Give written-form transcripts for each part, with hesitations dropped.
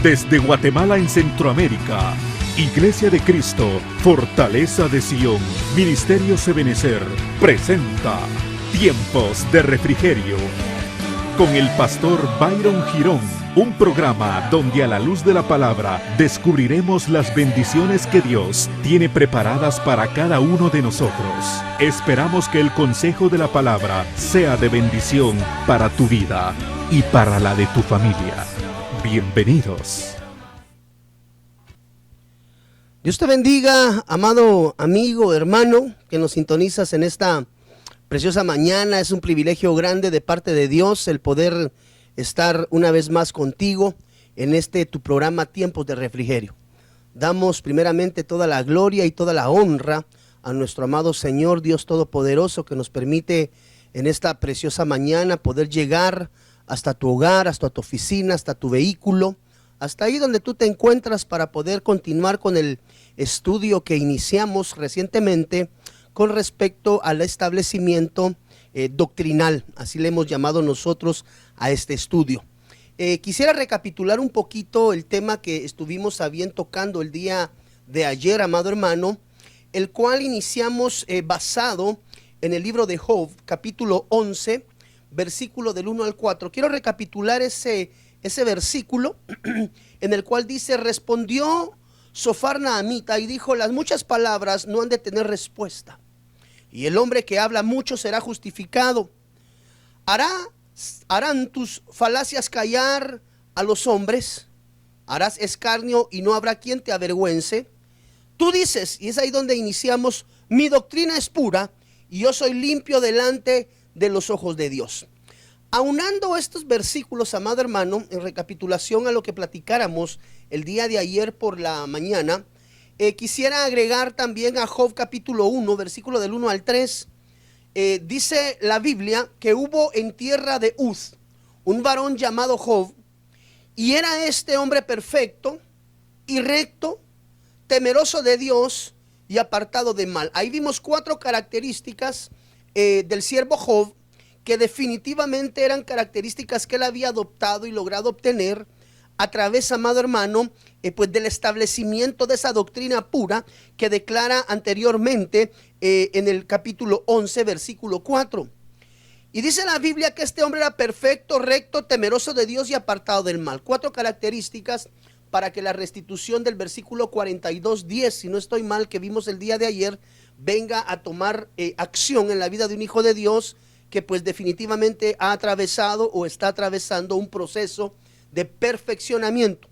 Desde Guatemala en Centroamérica, Iglesia de Cristo, Fortaleza de Sion, Ministerio Ebenecer, presenta Tiempos de Refrigerio, con el pastor Byron Girón, un programa donde a la luz de la palabra descubriremos las bendiciones que Dios tiene preparadas para cada uno de nosotros. Esperamos que el consejo de la palabra sea de bendición para tu vida y para la de tu familia. Bienvenidos. Dios te bendiga, amado amigo, hermano, que nos sintonizas en esta preciosa mañana. Es un privilegio grande de parte de Dios el poder estar una vez más contigo en tu programa Tiempos de Refrigerio. Damos primeramente toda la gloria y toda la honra a nuestro amado Señor Dios Todopoderoso, que nos permite en esta preciosa mañana poder llegar hasta tu hogar, hasta tu oficina, hasta tu vehículo, hasta ahí donde tú te encuentras, para poder continuar con el estudio que iniciamos recientemente con respecto al establecimiento doctrinal. Así le hemos llamado nosotros a este estudio. Quisiera recapitular un poquito el tema que estuvimos bien tocando el día de ayer, amado hermano, el cual iniciamos basado en el libro de Job, capítulo 11, versículo del 1 al 4. Quiero recapitular ese versículo en el cual dice: respondió Sofar Naamita y dijo: las muchas palabras no han de tener respuesta, y el hombre que habla mucho será justificado. ¿Harán tus falacias callar a los hombres? ¿Harás escarnio y no habrá quien te avergüence? Tú dices, y es ahí donde iniciamos: mi doctrina es pura y yo soy limpio delante de los ojos de Dios. Aunando estos versículos, amado hermano, en recapitulación a lo que platicáramos el día de ayer por la mañana, quisiera agregar también a Job capítulo 1, versículo del 1 al 3. Dice la Biblia que hubo en tierra de Uz un varón llamado Job, y era este hombre perfecto y recto, temeroso de Dios y apartado de mal. Ahí vimos 4 características del siervo Job, que definitivamente eran características que él había adoptado y logrado obtener a través, amado hermano, pues del establecimiento de esa doctrina pura que declara anteriormente en el capítulo 11, versículo 4. Y dice la Biblia que este hombre era perfecto, recto, temeroso de Dios y apartado del mal. 4 características para que la restitución del versículo 42:10, si no estoy mal, que vimos el día de ayer, venga a tomar acción en la vida de un hijo de Dios que pues definitivamente ha atravesado o está atravesando un proceso de perfeccionamiento.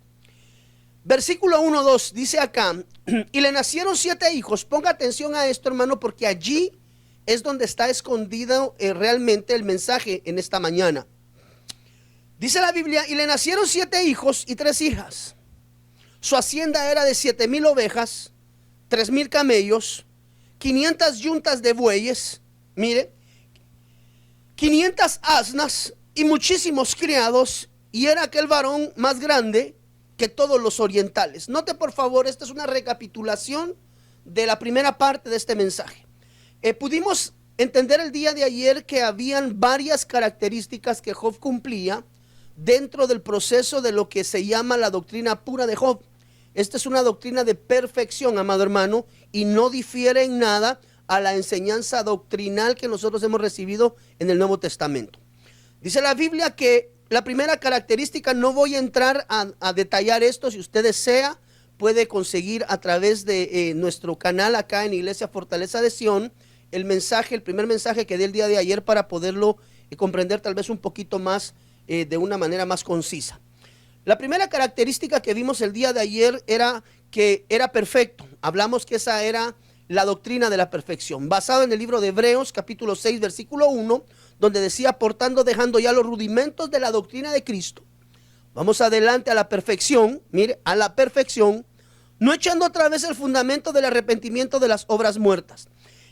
Versículo 1-2 dice acá: y le nacieron 7 hijos. Ponga atención a esto, hermano, porque allí es donde está escondido realmente el mensaje en esta mañana. Dice la Biblia: y le nacieron 7 hijos y 3 hijas. Su hacienda era de 7,000 ovejas, 3,000 camellos, 500 yuntas de bueyes, mire, 500 asnas y muchísimos criados, y era aquel varón más grande que todos los orientales. Note por favor, esta es una recapitulación de la primera parte de este mensaje. Pudimos entender el día de ayer que habían varias características que Job cumplía dentro del proceso de lo que se llama la doctrina pura de Job. Esta es una doctrina de perfección, amado hermano, y no difiere en nada a la enseñanza doctrinal que nosotros hemos recibido en el Nuevo Testamento. Dice la Biblia que la primera característica, no voy a entrar a detallar esto, si usted desea puede conseguir a través de nuestro canal acá en Iglesia Fortaleza de Sion el primer mensaje que di el día de ayer, para poderlo comprender tal vez un poquito más de una manera más concisa. La primera característica que vimos el día de ayer era que era perfecto. Hablamos que esa era la doctrina de la perfección, basado en el libro de Hebreos capítulo 6 versículo 1, donde decía: por tanto, dejando ya los rudimentos de la doctrina de Cristo, vamos adelante a la perfección, mire, a la perfección, no echando otra vez el fundamento del arrepentimiento de las obras muertas.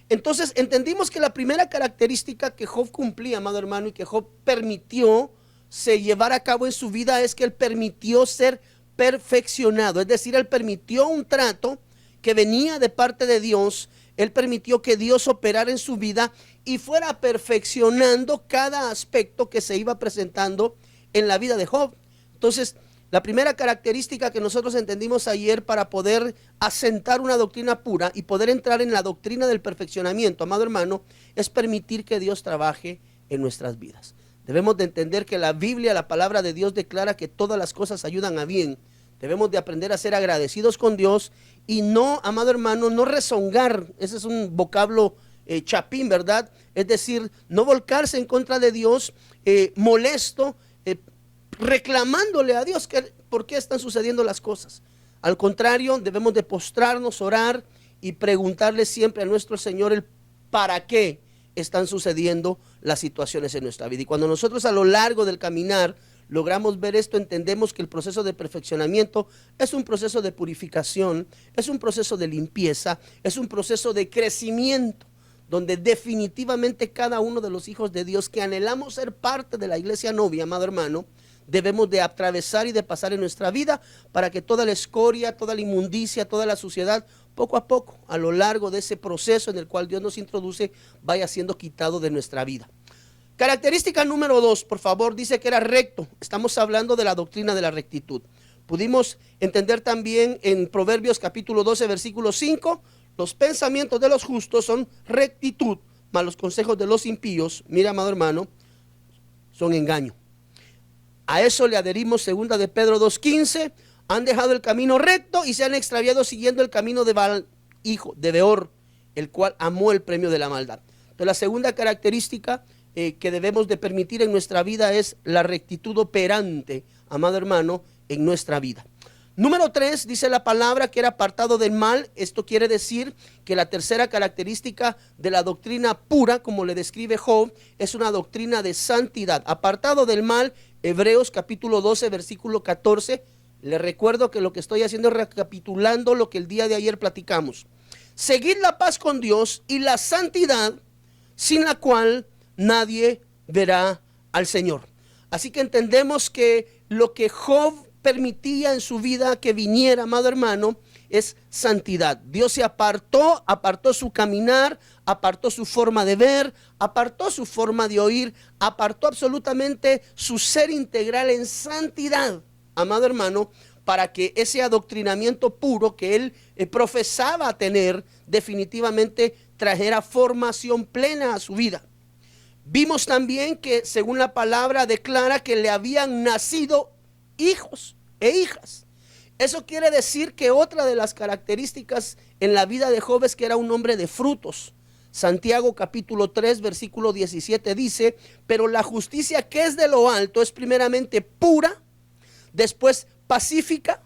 Entonces entendimos que la primera característica que Job cumplía, amado hermano, y que Job permitió se llevar a cabo en su vida, es que él permitió ser perfeccionado. Es decir, él permitió un trato que venía de parte de Dios. Él permitió que Dios operara en su vida y fuera perfeccionando cada aspecto que se iba presentando en la vida de Job. Entonces, La primera característica que nosotros entendimos ayer para poder asentar una doctrina pura y poder entrar en la doctrina del perfeccionamiento, amado hermano, es permitir que Dios trabaje en nuestras vidas. Debemos de entender que la Biblia, la palabra de Dios, declara que todas las cosas ayudan a bien. Debemos de aprender a ser agradecidos con Dios y no, amado hermano, no rezongar. Ese es un vocablo chapín, ¿verdad? Es decir, no volcarse en contra de Dios, molesto, reclamándole a Dios que por qué están sucediendo las cosas. Al contrario, debemos de postrarnos, orar y preguntarle siempre a nuestro Señor el para qué están sucediendo las situaciones en nuestra vida. Y cuando nosotros a lo largo del caminar logramos ver esto, entendemos que el proceso de perfeccionamiento es un proceso de purificación, es un proceso de limpieza, es un proceso de crecimiento, donde definitivamente cada uno de los hijos de Dios que anhelamos ser parte de la iglesia novia, amado hermano, debemos de atravesar y de pasar en nuestra vida para que toda la escoria, toda la inmundicia, toda la suciedad, poco a poco, a lo largo de ese proceso en el cual Dios nos introduce, vaya siendo quitado de nuestra vida. Característica número 2, por favor, dice que era recto. Estamos hablando de la doctrina de la rectitud. Pudimos entender también en Proverbios capítulo 12, versículo 5, los pensamientos de los justos son rectitud, mas los consejos de los impíos, mira, amado hermano, son engaño. A eso le adherimos 2 de Pedro 2:15, han dejado el camino recto y se han extraviado siguiendo el camino de Baal, hijo de Beor, el cual amó el premio de la maldad. Entonces, la segunda característica que debemos de permitir en nuestra vida es la rectitud operante, amado hermano, en nuestra vida. Número 3, dice la palabra que era apartado del mal. Esto quiere decir que la tercera característica de la doctrina pura, como le describe Job, es una doctrina de santidad. Apartado del mal, Hebreos capítulo 12, versículo 14. Le recuerdo que lo que estoy haciendo es recapitulando lo que el día de ayer platicamos. Seguid la paz con Dios y la santidad, sin la cual nadie verá al Señor. Así que entendemos que lo que Job permitía en su vida que viniera, amado hermano, es santidad. Dios se apartó su caminar, apartó su forma de ver, apartó su forma de oír, apartó absolutamente su ser integral en santidad, amado hermano, para que ese adoctrinamiento puro que él profesaba tener, definitivamente trajera formación plena a su vida. Vimos también que según la palabra declara que le habían nacido hijos e hijas. Eso quiere decir que otra de las características en la vida de Job es que era un hombre de frutos. Santiago capítulo 3 versículo 17 dice, pero la justicia que es de lo alto es primeramente pura, después pacífica,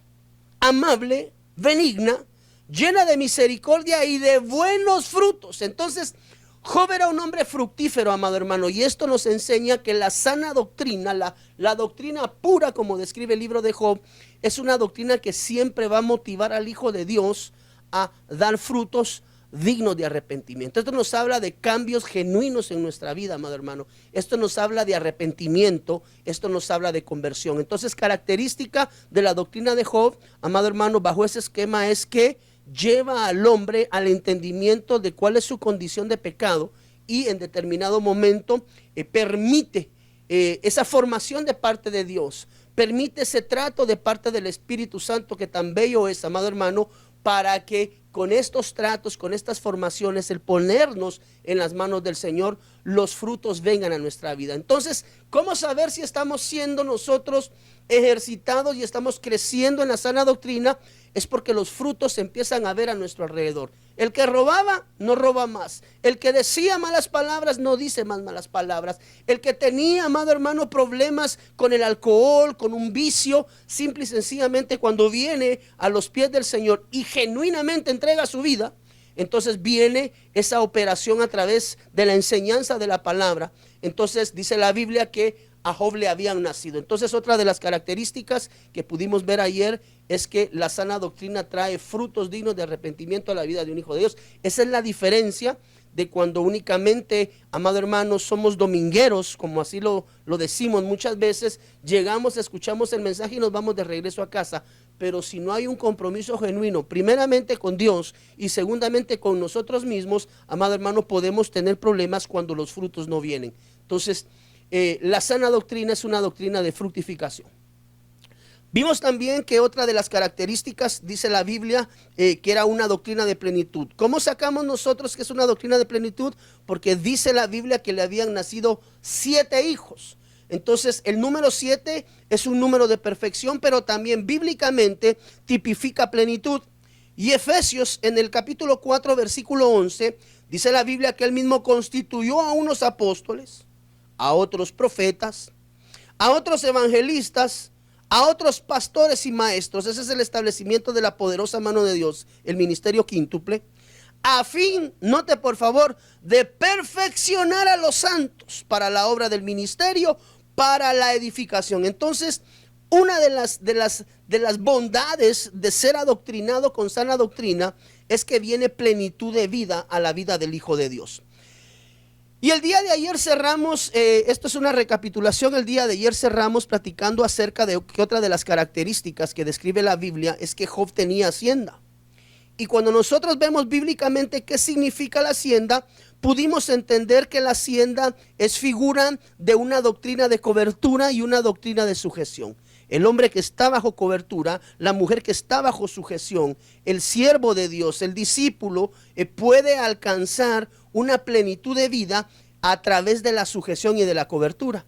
amable, benigna, llena de misericordia y de buenos frutos. Entonces, Job era un hombre fructífero, amado hermano, y esto nos enseña que la sana doctrina, la doctrina pura, como describe el libro de Job, es una doctrina que siempre va a motivar al Hijo de Dios a dar frutos dignos de arrepentimiento. Esto nos habla de cambios genuinos en nuestra vida, amado hermano. Esto nos habla de arrepentimiento, esto nos habla de conversión. Entonces, característica de la doctrina de Job, amado hermano, bajo ese esquema es que lleva al hombre al entendimiento de cuál es su condición de pecado y en determinado momento permite esa formación de parte de Dios, permite ese trato de parte del Espíritu Santo que tan bello es, amado hermano, para que con estos tratos, con estas formaciones, el ponernos en las manos del Señor, los frutos vengan a nuestra vida. Entonces, ¿cómo saber si estamos siendo nosotros ejercitados y estamos creciendo en la sana doctrina? Es porque los frutos se empiezan a ver a nuestro alrededor. El que robaba, no roba más. El que decía malas palabras, no dice más malas palabras. El que tenía, amado hermano, problemas con el alcohol, con un vicio, simple y sencillamente cuando viene a los pies del Señor y genuinamente entrega su vida, entonces viene esa operación a través de la enseñanza de la palabra. Entonces dice la Biblia que a Job le habían nacido. Entonces otra de las características que pudimos ver ayer es que la sana doctrina trae frutos dignos de arrepentimiento a la vida de un hijo de Dios. Esa es la diferencia de cuando únicamente, amado hermano, somos domingueros, como así lo decimos muchas veces, llegamos, escuchamos el mensaje y nos vamos de regreso a casa. Pero si no hay un compromiso genuino, primeramente con Dios y segundamente con nosotros mismos, amado hermano, podemos tener problemas cuando los frutos no vienen. Entonces, la sana doctrina es una doctrina de fructificación. Vimos también que otra de las características, dice la Biblia, que era una doctrina de plenitud. ¿Cómo sacamos nosotros que es una doctrina de plenitud? Porque dice la Biblia que le habían nacido 7 hijos. Entonces el número 7 es un número de perfección, pero también bíblicamente tipifica plenitud. Y Efesios en el capítulo 4 versículo 11 dice la Biblia que él mismo constituyó a unos apóstoles, a otros profetas, a otros evangelistas, a otros pastores y maestros. Ese es el establecimiento de la poderosa mano de Dios, el ministerio quíntuple, a fin, note por favor, de perfeccionar a los santos para la obra del ministerio, para la edificación. Entonces, una de las bondades de ser adoctrinado con sana doctrina es que viene plenitud de vida a la vida del Hijo de Dios. Y el día de ayer cerramos, esto es una recapitulación, el día de ayer cerramos platicando acerca de que otra de las características que describe la Biblia es que Job tenía hacienda. Y cuando nosotros vemos bíblicamente qué significa la hacienda, pudimos entender que la hacienda es figura de una doctrina de cobertura y una doctrina de sujeción. El hombre que está bajo cobertura, la mujer que está bajo sujeción, el siervo de Dios, el discípulo, puede alcanzar una plenitud de vida a través de la sujeción y de la cobertura.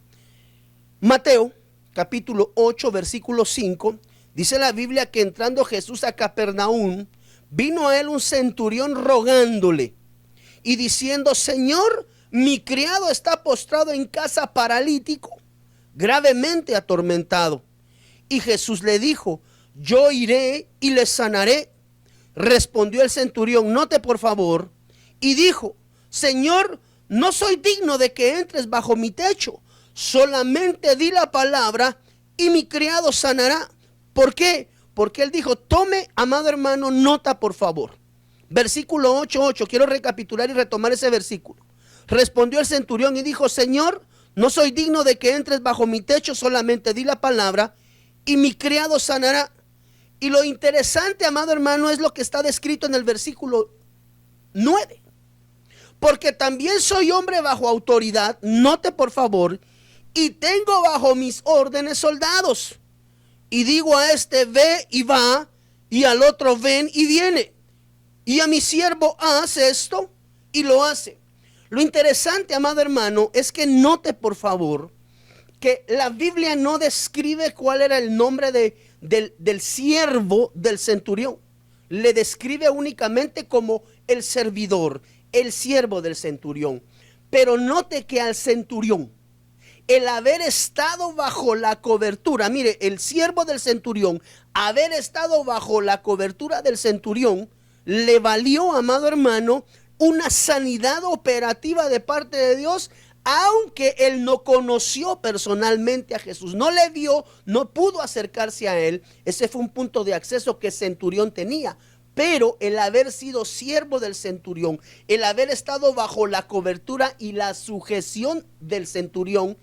Mateo capítulo 8 versículo 5 dice la Biblia que entrando Jesús a Capernaum, vino a él un centurión rogándole y diciendo: Señor, mi criado está postrado en casa paralítico, gravemente atormentado. Y Jesús le dijo: yo iré y le sanaré. Respondió el centurión, note por favor, y dijo: Señor, no soy digno de que entres bajo mi techo, solamente di la palabra y mi criado sanará. ¿Por qué? Porque él dijo, tome, amado hermano, nota por favor. Versículo 8:8, quiero recapitular y retomar ese versículo. Respondió el centurión y dijo: Señor, no soy digno de que entres bajo mi techo, solamente di la palabra y mi criado sanará. Y lo interesante, amado hermano, es lo que está descrito en el versículo 9. Porque también soy hombre bajo autoridad, note por favor, y tengo bajo mis órdenes soldados. Y digo a este, ve y va, y al otro, ven y viene. Y a mi siervo, haz esto, y lo hace. Lo interesante, amado hermano, es que note por favor que la Biblia no describe cuál era el nombre del siervo del centurión. Le describe únicamente como el servidor, el siervo del centurión. Pero note que al centurión, el haber estado bajo la cobertura, mire, el siervo del centurión, haber estado bajo la cobertura del centurión, le valió, amado hermano, una sanidad operativa de parte de Dios, aunque él no conoció personalmente a Jesús, no le vio, no pudo acercarse a él. Ese fue un punto de acceso que el centurión tenía. Pero el haber sido siervo del centurión, el haber estado bajo la cobertura y la sujeción del centurión,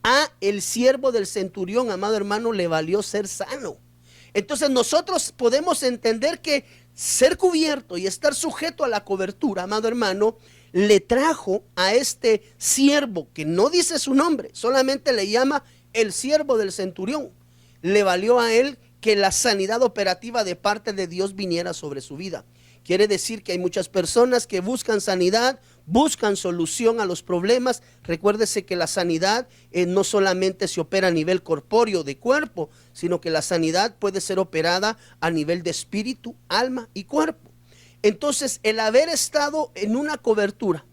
a el siervo del centurión, amado hermano, le valió ser sano. Entonces nosotros podemos entender que ser cubierto y estar sujeto a la cobertura, amado hermano, le trajo a este siervo, que no dice su nombre, solamente le llama el siervo del centurión, le valió a él que la sanidad operativa de parte de Dios viniera sobre su vida. Quiere decir que hay muchas personas que buscan sanidad, buscan solución a los problemas. Recuérdese que la sanidad no solamente se opera a nivel corpóreo de cuerpo, sino que la sanidad puede ser operada a nivel de espíritu, alma y cuerpo. Entonces, el haber estado en una cobertura,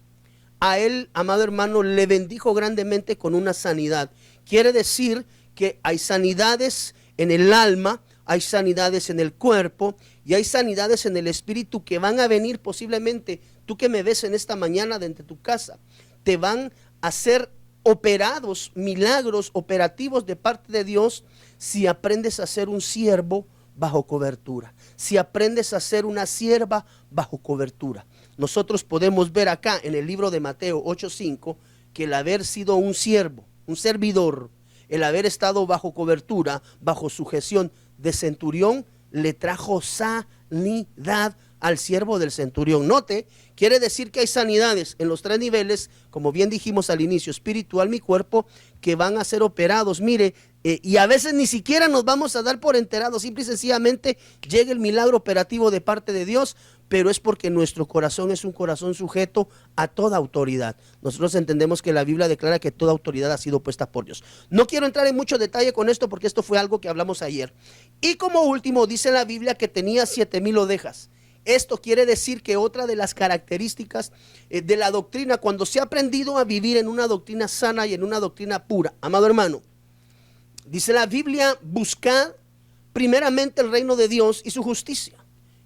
a él, amado hermano, le bendijo grandemente con una sanidad. Quiere decir que hay sanidades en el alma, hay sanidades en el cuerpo y hay sanidades en el espíritu que van a venir posiblemente. Tú que me ves en esta mañana desde tu casa, te van a ser operados milagros operativos de parte de Dios si aprendes a ser un siervo bajo cobertura, si aprendes a ser una sierva bajo cobertura. Nosotros podemos ver acá en el libro de Mateo 8:5 que el haber sido un siervo, un servidor, el haber estado bajo cobertura, bajo sujeción de centurión, le trajo sanidad al siervo del centurión. Note, quiere decir que hay sanidades en los 3 niveles, como bien dijimos al inicio, espiritual, mi cuerpo, que van a ser operados. Mire, y a veces ni siquiera nos vamos a dar por enterados, simple y sencillamente llega el milagro operativo de parte de Dios, pero es porque nuestro corazón es un corazón sujeto a toda autoridad. Nosotros entendemos que la Biblia declara que toda autoridad ha sido puesta por Dios. No quiero entrar en mucho detalle con esto porque esto fue algo que hablamos ayer. Y como último, dice la Biblia que tenía 7,000 ovejas. Esto quiere decir que otra de las características de la doctrina, cuando se ha aprendido a vivir en una doctrina sana y en una doctrina pura, amado hermano, dice la Biblia, buscad primeramente el reino de Dios y su justicia,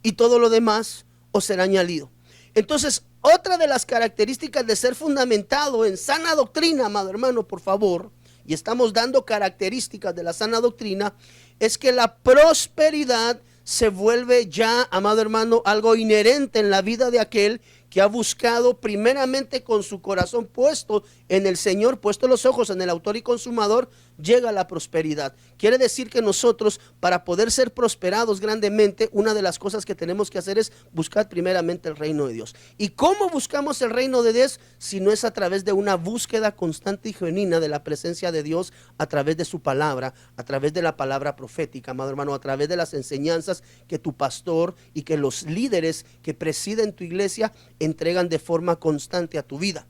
y todo lo demás os será añadido. Entonces, otra de las características de ser fundamentado en sana doctrina, amado hermano, por favor, y estamos dando características de la sana doctrina, es que la prosperidad se vuelve ya, amado hermano, algo inherente en la vida de aquel que ha buscado primeramente con su corazón puesto en el Señor, puesto los ojos en el autor y consumador, llega la prosperidad. Quiere decir que nosotros, para poder ser prosperados grandemente, una de las cosas que tenemos que hacer es buscar primeramente el reino de Dios. ¿Y cómo buscamos el reino de Dios? Si no es a través de una búsqueda constante y genuina de la presencia de Dios, a través de su palabra, a través de la palabra profética, amado hermano, a través de las enseñanzas que tu pastor y que los líderes que presiden tu iglesia entregan de forma constante a tu vida.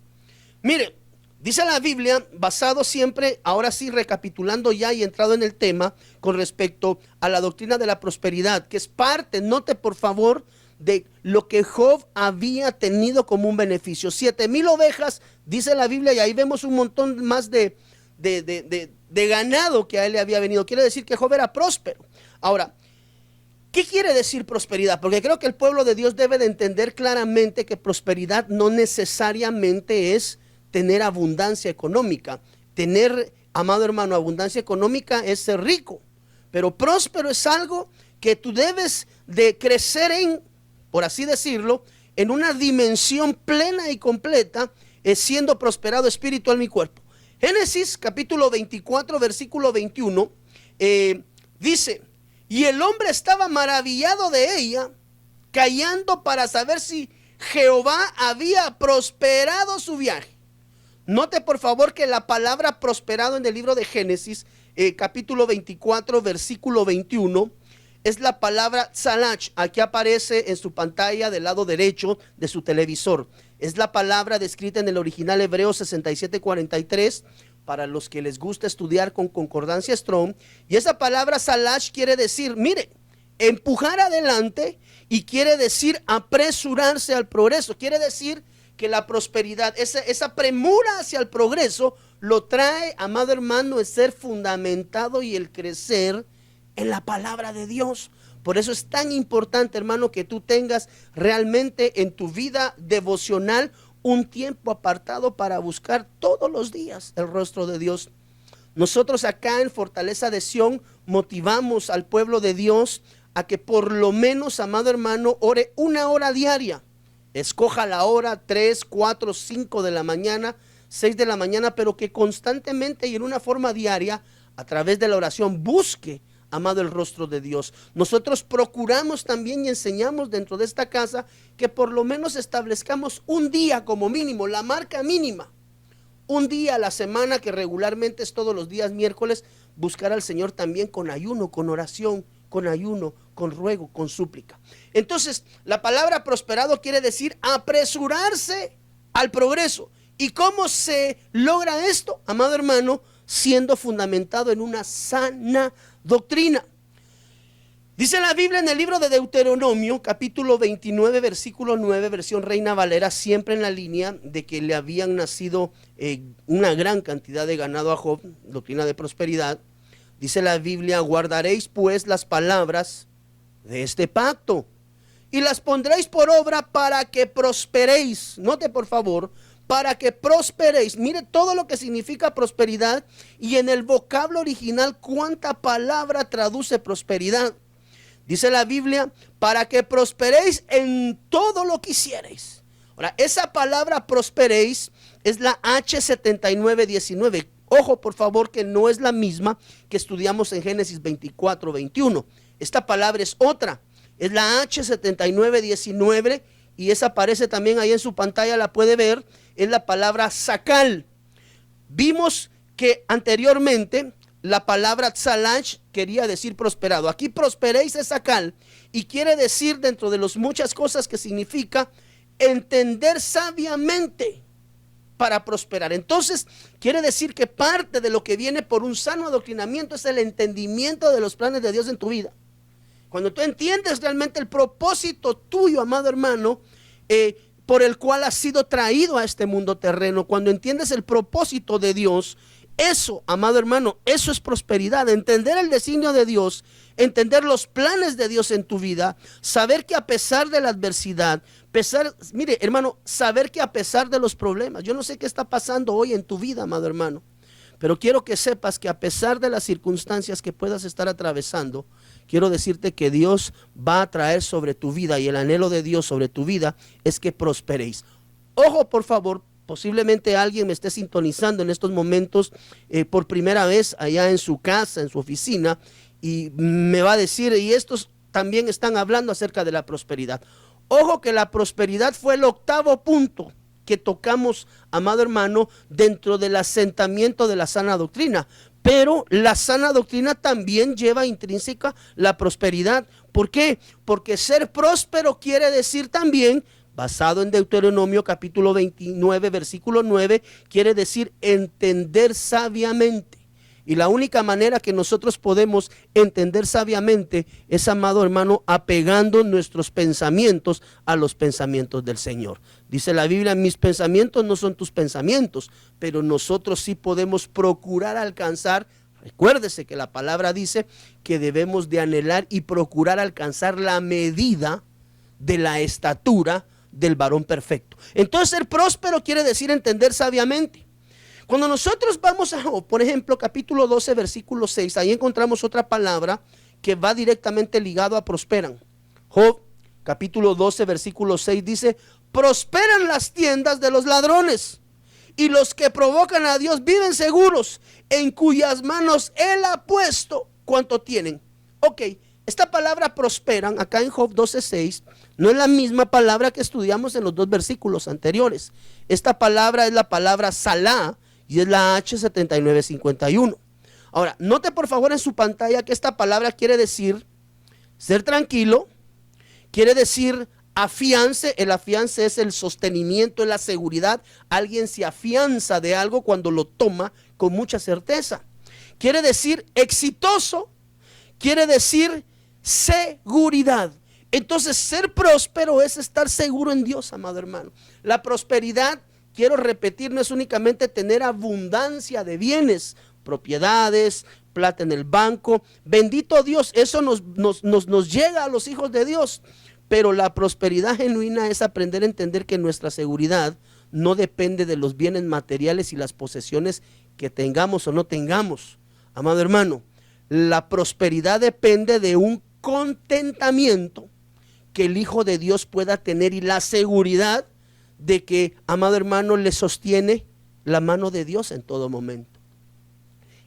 Mire, dice la Biblia, basado siempre, ahora sí recapitulando ya y entrado en el tema, con respecto a la doctrina de la prosperidad, que es parte, note por favor, de lo que Job había tenido como un beneficio. 7,000 ovejas, dice la Biblia, y ahí vemos un montón más de ganado que a él le había venido. Quiere decir que Job era próspero. Ahora, ¿qué quiere decir prosperidad? Porque creo que el pueblo de Dios debe de entender claramente que prosperidad no necesariamente es tener abundancia económica. Tener, amado hermano, abundancia económica es ser rico. Pero próspero es algo que tú debes de crecer en, por así decirlo, en una dimensión plena y completa, siendo prosperado espiritual mi cuerpo. Génesis capítulo 24, versículo 21, dice: y el hombre estaba maravillado de ella, callando para saber si Jehová había prosperado su viaje. Note por favor que la palabra prosperado en el libro de Génesis, capítulo 24, versículo 21, es la palabra tzalach. Aquí aparece en su pantalla del lado derecho de su televisor. Es la palabra descrita en el original hebreo 67:43. Para los que les gusta estudiar con concordancia Strong, y esa palabra tzalach quiere decir, mire, empujar adelante, y quiere decir apresurarse al progreso. Quiere decir que la prosperidad, esa premura hacia el progreso, lo trae, amado hermano, es ser fundamentado y el crecer en la palabra de Dios. Por eso es tan importante, hermano, que tú tengas realmente en tu vida devocional un tiempo apartado para buscar todos los días el rostro de Dios. Nosotros acá en Fortaleza de Sion motivamos al pueblo de Dios a que por lo menos, amado hermano, ore 1 hora diaria. Escoja la hora 3, 4, 5 de la mañana, 6 de la mañana, pero que constantemente y en una forma diaria, a través de la oración, busque, amado, el rostro de Dios. Nosotros procuramos también y enseñamos dentro de esta casa que por lo menos establezcamos un día como mínimo, la marca mínima, un día a la semana, que regularmente es todos los días miércoles, buscar al Señor también con ayuno, con oración, con ayuno, con ruego, con súplica. Entonces, la palabra prosperado quiere decir apresurarse al progreso. ¿Y cómo se logra esto, amado hermano? Siendo fundamentado en una sana doctrina. Dice la Biblia en el libro de Deuteronomio, capítulo 29, versículo 9, versión Reina Valera, siempre en la línea de que le habían nacido una gran cantidad de ganado a Job, doctrina de prosperidad. Dice la Biblia: guardaréis pues las palabras de este pacto y las pondréis por obra para que prosperéis. Note por favor, para que prosperéis. Mire todo lo que significa prosperidad, y en el vocablo original cuánta palabra traduce prosperidad. Dice la Biblia: para que prosperéis en todo lo que hiciereis. Ahora, esa palabra prosperéis es la H7919. Ojo por favor que no es la misma que estudiamos en Génesis 24:21. Esta palabra es otra. es la H7919 y esa aparece también ahí en su pantalla, la puede ver, es la palabra sacal. Vimos que anteriormente la palabra tzalach quería decir prosperado. Aquí prosperéis es sacal y quiere decir, dentro de las muchas cosas que significa, entender sabiamente para prosperar. Entonces quiere decir que parte de lo que viene por un sano adoctrinamiento es el entendimiento de los planes de Dios en tu vida. Cuando tú entiendes realmente el propósito tuyo, amado hermano, por el cual has sido traído a este mundo terreno, cuando entiendes el propósito de Dios, eso, amado hermano, eso es prosperidad. Entender el designio de Dios, entender los planes de Dios en tu vida, saber que a pesar de la adversidad, mire hermano, saber que a pesar de los problemas, yo no sé qué está pasando hoy en tu vida, amado hermano, pero quiero que sepas que a pesar de las circunstancias que puedas estar atravesando, quiero decirte que Dios va a traer sobre tu vida, y el anhelo de Dios sobre tu vida es que prosperéis. Ojo, por favor, posiblemente alguien me esté sintonizando en estos momentos por primera vez allá en su casa, en su oficina, y me va a decir, y estos también están hablando acerca de la prosperidad. Ojo que la prosperidad fue el octavo punto que tocamos, amado hermano, dentro del asentamiento de la sana doctrina. Pero la sana doctrina también lleva intrínseca la prosperidad. ¿Por qué? Porque ser próspero quiere decir también, basado en Deuteronomio capítulo 29, versículo 9, quiere decir entender sabiamente. Y la única manera que nosotros podemos entender sabiamente es, amado hermano, apegando nuestros pensamientos a los pensamientos del Señor. Dice la Biblia, mis pensamientos no son tus pensamientos, pero nosotros sí podemos procurar alcanzar. Recuérdese que la palabra dice que debemos de anhelar y procurar alcanzar la medida de la estatura del varón perfecto. Entonces, ser próspero quiere decir entender sabiamente. Cuando nosotros vamos a Job, por ejemplo, capítulo 12, versículo 6, ahí encontramos otra palabra que va directamente ligado a prosperan. Job, capítulo 12, versículo 6 dice, prosperan las tiendas de los ladrones, y los que provocan a Dios viven seguros, en cuyas manos Él ha puesto cuanto tienen. Ok, esta palabra prosperan acá en Job 12:6 no es la misma palabra que estudiamos en los dos versículos anteriores. Esta palabra es la palabra salá y es la H7951. Ahora, note por favor en su pantalla que esta palabra quiere decir ser tranquilo, quiere decir afiance. El afiance es el sostenimiento, es la seguridad. Alguien se afianza de algo cuando lo toma con mucha certeza. Quiere decir exitoso, quiere decir seguridad. Entonces, ser próspero es estar seguro en Dios, amado hermano. La prosperidad, quiero repetir, no es únicamente tener abundancia de bienes, propiedades, plata en el banco. Bendito Dios, eso nos llega a los hijos de Dios. Pero la prosperidad genuina es aprender a entender que nuestra seguridad no depende de los bienes materiales y las posesiones que tengamos o no tengamos. Amado hermano, la prosperidad depende de un contentamiento que el Hijo de Dios pueda tener y la seguridad de que, amado hermano, le sostiene la mano de Dios en todo momento.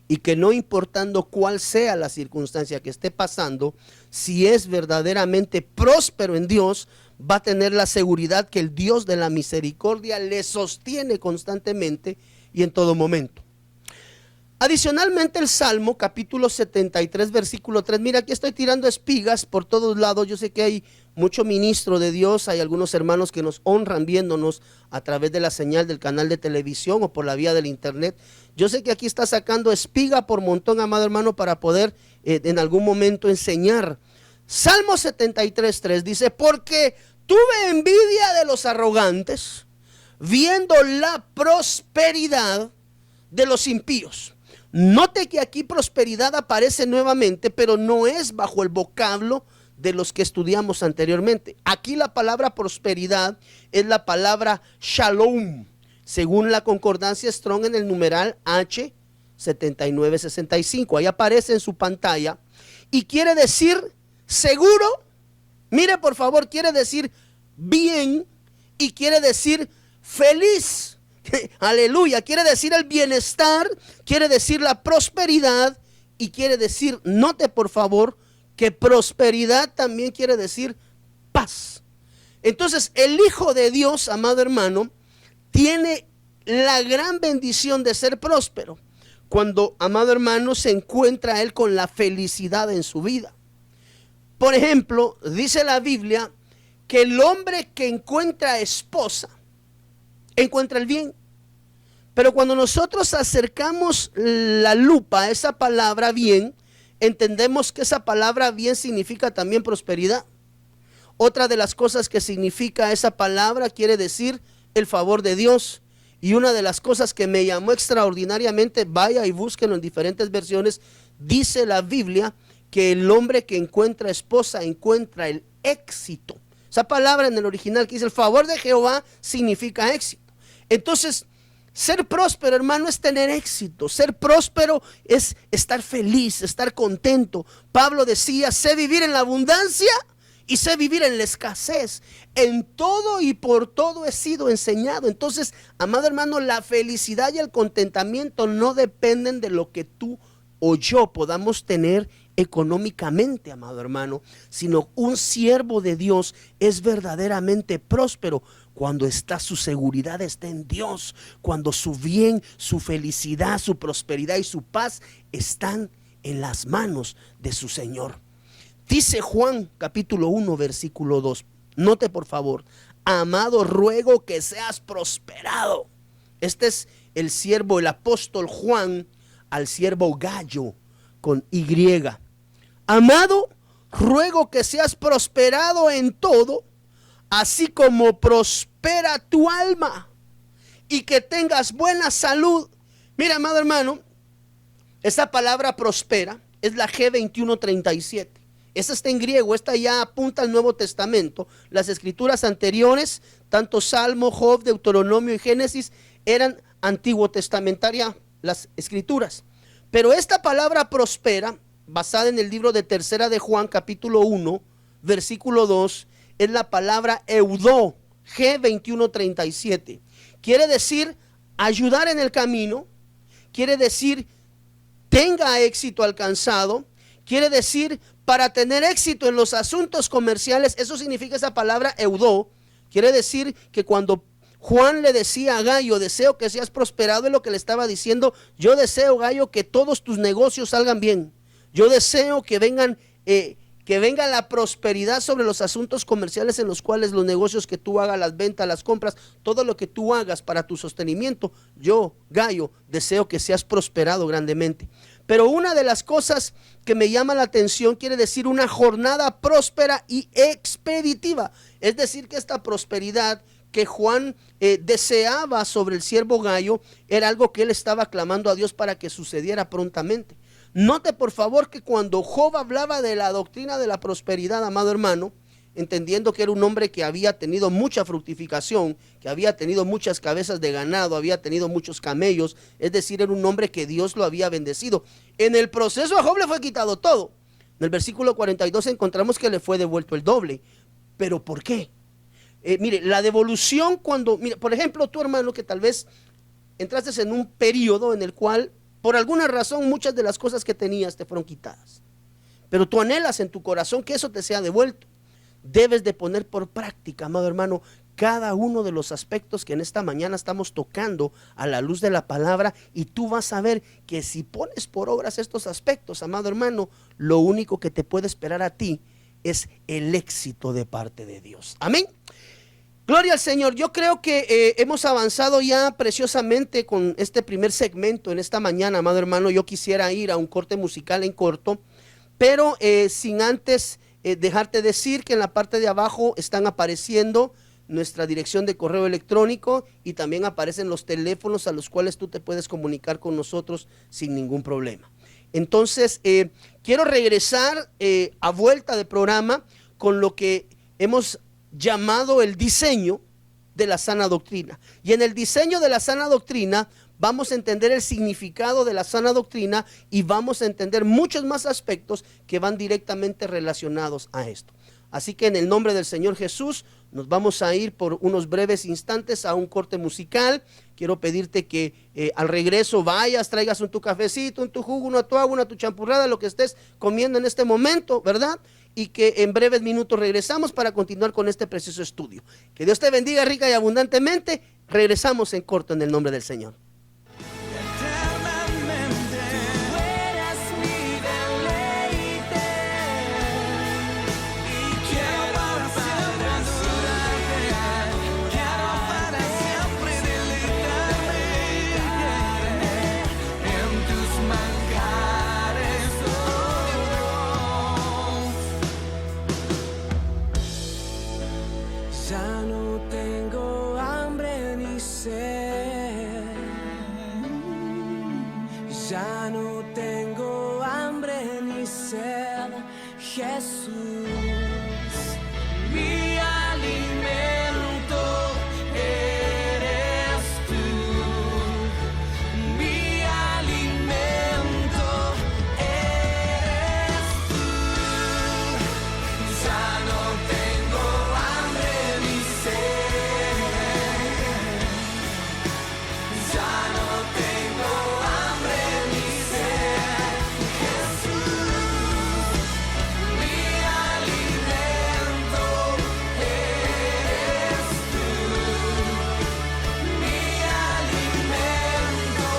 Y que no importando cuál sea la circunstancia que esté pasando, si es verdaderamente próspero en Dios, va a tener la seguridad que el Dios de la misericordia le sostiene constantemente y en todo momento. Adicionalmente, el Salmo capítulo 73 versículo 3, mira, aquí estoy tirando espigas por todos lados. Yo sé que hay mucho ministro de Dios, hay algunos hermanos que nos honran viéndonos a través de la señal del canal de televisión o por la vía del internet. Yo sé que aquí está sacando espiga por montón, amado hermano, para poder en algún momento enseñar. Salmo 73 3 dice, porque tuve envidia de los arrogantes, viendo la prosperidad de los impíos. Note que aquí prosperidad aparece nuevamente, pero no es bajo el vocablo de los que estudiamos anteriormente. Aquí la palabra prosperidad es la palabra shalom, según la concordancia Strong en el numeral H7965. Ahí aparece en su pantalla y quiere decir seguro. Mire por favor, quiere decir bien y quiere decir feliz. Aleluya, quiere decir el bienestar, quiere decir la prosperidad y quiere decir, note por favor, que prosperidad también quiere decir paz. Entonces, el Hijo de Dios, amado hermano, tiene la gran bendición de ser próspero cuando, amado hermano, se encuentra él con la felicidad en su vida. Por ejemplo, dice la Biblia que el hombre que encuentra esposa encuentra el bien. Pero cuando nosotros acercamos la lupa a esa palabra bien, entendemos que esa palabra bien significa también prosperidad. Otra de las cosas que significa esa palabra quiere decir el favor de Dios. Y una de las cosas que me llamó extraordinariamente, vaya y búsquenlo en diferentes versiones, dice la Biblia que el hombre que encuentra esposa encuentra el éxito. Esa palabra en el original que dice el favor de Jehová significa éxito. Entonces, ser próspero, hermano, es tener éxito. Ser próspero es estar feliz, estar contento. Pablo decía, sé vivir en la abundancia y sé vivir en la escasez. En todo y por todo he sido enseñado. Entonces, amado hermano, la felicidad y el contentamiento no dependen de lo que tú o yo podamos tener económicamente, amado hermano, sino un siervo de Dios es verdaderamente próspero cuando su seguridad está en Dios, cuando su bien, su felicidad, su prosperidad y su paz están en las manos de su Señor. Dice Juan capítulo 1 versículo 2, note por favor, amado, ruego que seas prosperado. Este es el siervo, el apóstol Juan al siervo Gayo con Y. Amado, ruego que seas prosperado en todo, así como prospera tu alma, y que tengas buena salud. Mira, amado hermano, esta palabra prospera es la G2137. Esta está en griego, esta ya apunta al Nuevo Testamento. Las escrituras anteriores, tanto Salmo, Job, Deuteronomio y Génesis, eran antiguo testamentaria las escrituras. Pero esta palabra prospera, basada en el libro de Tercera de Juan, capítulo 1, versículo 2, es la palabra eudó, G2137. Quiere decir ayudar en el camino, quiere decir tenga éxito alcanzado, quiere decir para tener éxito en los asuntos comerciales. Eso significa esa palabra eudó. Quiere decir que cuando Juan le decía a Gayo, deseo que seas prosperado, es lo que le estaba diciendo. Yo deseo, Gayo, que todos tus negocios salgan bien. Yo deseo que venga la prosperidad sobre los asuntos comerciales en los cuales los negocios que tú hagas, las ventas, las compras, todo lo que tú hagas para tu sostenimiento. Yo, Gayo, deseo que seas prosperado grandemente. Pero una de las cosas que me llama la atención quiere decir una jornada próspera y expeditiva. Es decir, que esta prosperidad que Juan deseaba sobre el siervo Gayo era algo que él estaba clamando a Dios para que sucediera prontamente. Note por favor que cuando Job hablaba de la doctrina de la prosperidad, amado hermano, entendiendo que era un hombre que había tenido mucha fructificación, que había tenido muchas cabezas de ganado, había tenido muchos camellos, es decir, era un hombre que Dios lo había bendecido. En el proceso a Job le fue quitado todo. En el versículo 42 encontramos que le fue devuelto el doble. ¿Pero por qué? Mire, la devolución cuando, mire, por ejemplo, tú hermano que tal vez entraste en un periodo en el cual por alguna razón muchas de las cosas que tenías te fueron quitadas, pero tú anhelas en tu corazón que eso te sea devuelto. Debes de poner por práctica, amado hermano, cada uno de los aspectos que en esta mañana estamos tocando a la luz de la palabra, y tú vas a ver que si pones por obras estos aspectos, amado hermano, lo único que te puede esperar a ti es el éxito de parte de Dios. Amén. Gloria al Señor. Yo creo que hemos avanzado ya preciosamente con este primer segmento en esta mañana, amado hermano. Yo quisiera ir a un corte musical en corto, pero sin antes dejarte decir que en la parte de abajo están apareciendo nuestra dirección de correo electrónico y también aparecen los teléfonos a los cuales tú te puedes comunicar con nosotros sin ningún problema. Entonces, quiero regresar a vuelta de programa con lo que hemos llamado el diseño de la sana doctrina. Y en el diseño de la sana doctrina vamos a entender el significado de la sana doctrina y vamos a entender muchos más aspectos que van directamente relacionados a esto. Así que en el nombre del Señor Jesús nos vamos a ir por unos breves instantes a un corte musical quiero pedirte que al regreso vayas, traigas un tu cafecito, un tu jugo, una tu agua, una tu champurrada, lo que estés comiendo en este momento, ¿verdad? Y que en breves minutos regresamos para continuar con este precioso estudio. Que Dios te bendiga rica y abundantemente. Regresamos en corto en el nombre del Señor. Ya no tengo hambre ni sed, ya no tengo hambre ni sed, Jesús, mi alimento eres tú, mi alimento eres tú, ya no tengo hambre ni sed, ya no tengo hambre ni sed, Jesús, mi alimento eres tú, mi alimento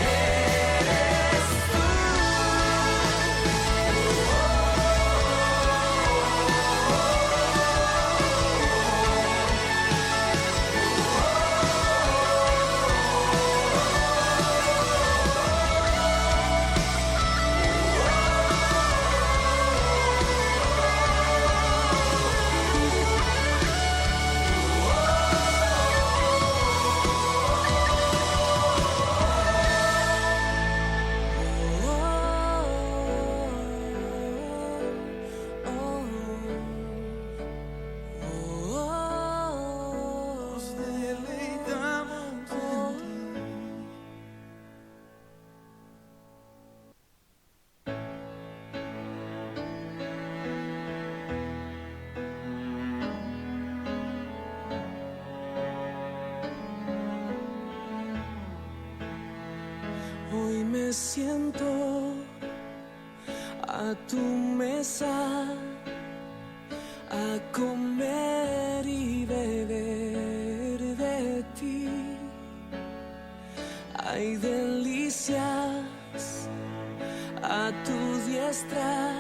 eres tú. Nos deleitamos en ti. Hoy me siento a tu mesa a comer y beber de ti. Hay delicias a tu diestra,